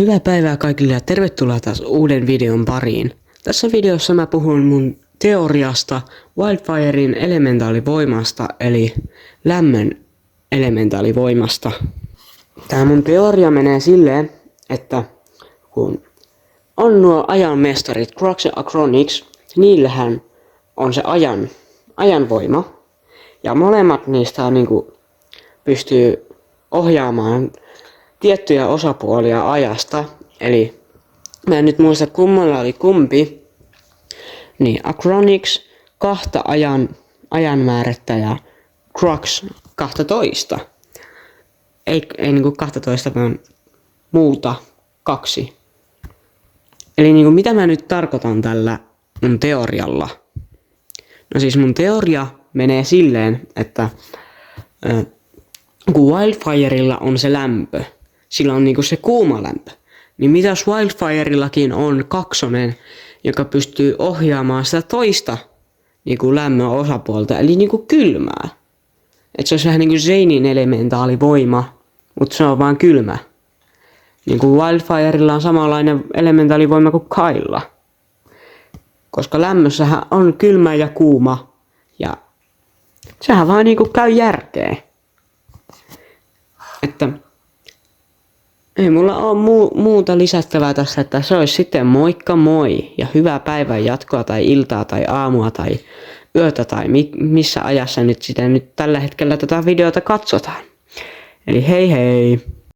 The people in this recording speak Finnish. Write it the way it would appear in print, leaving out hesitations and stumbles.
Hyvää päivää kaikille ja tervetuloa taas uuden videon pariin. Tässä videossa mä puhun mun teoriasta Wildfiren elementaalivoimasta eli lämmön elementaalivoimasta. Tää mun teoria menee silleen, että kun on nuo ajanmestarit Crux ja Acronix, niillähän on se ajanvoima. Ja molemmat niistä pystyy ohjaamaan tiettyjä osapuolia ajasta. Eli mä en nyt muista kummalla oli kumpi. Niin Acronix 2 ajanmäärettä ja Crux 12. Ei 12 vaan muuta 2. Eli mitä mä nyt tarkoitan tällä mun teorialla? No siis mun teoria menee silleen, että kun Wildfirella on se lämpö, sillä on se kuuma lämpö, niin mitäs Wildfirellakin on kaksonen, joka pystyy ohjaamaan sitä toista lämmön osapuolta, eli kylmää. Et se olisi vähän Zanein elementaalivoima, mutta se on vaan kylmä. Wildfirella on samanlainen elementaalivoima kuin Kylella. Koska lämmössähän on kylmä ja kuuma, ja sehän vaan käy järkeen. Että ei mulla ole muuta lisättävää tässä, että se olisi sitten moikka moi ja hyvää päivän jatkoa tai iltaa tai aamua tai yötä tai missä ajassa nyt tällä hetkellä tätä videota katsotaan. Eli hei hei!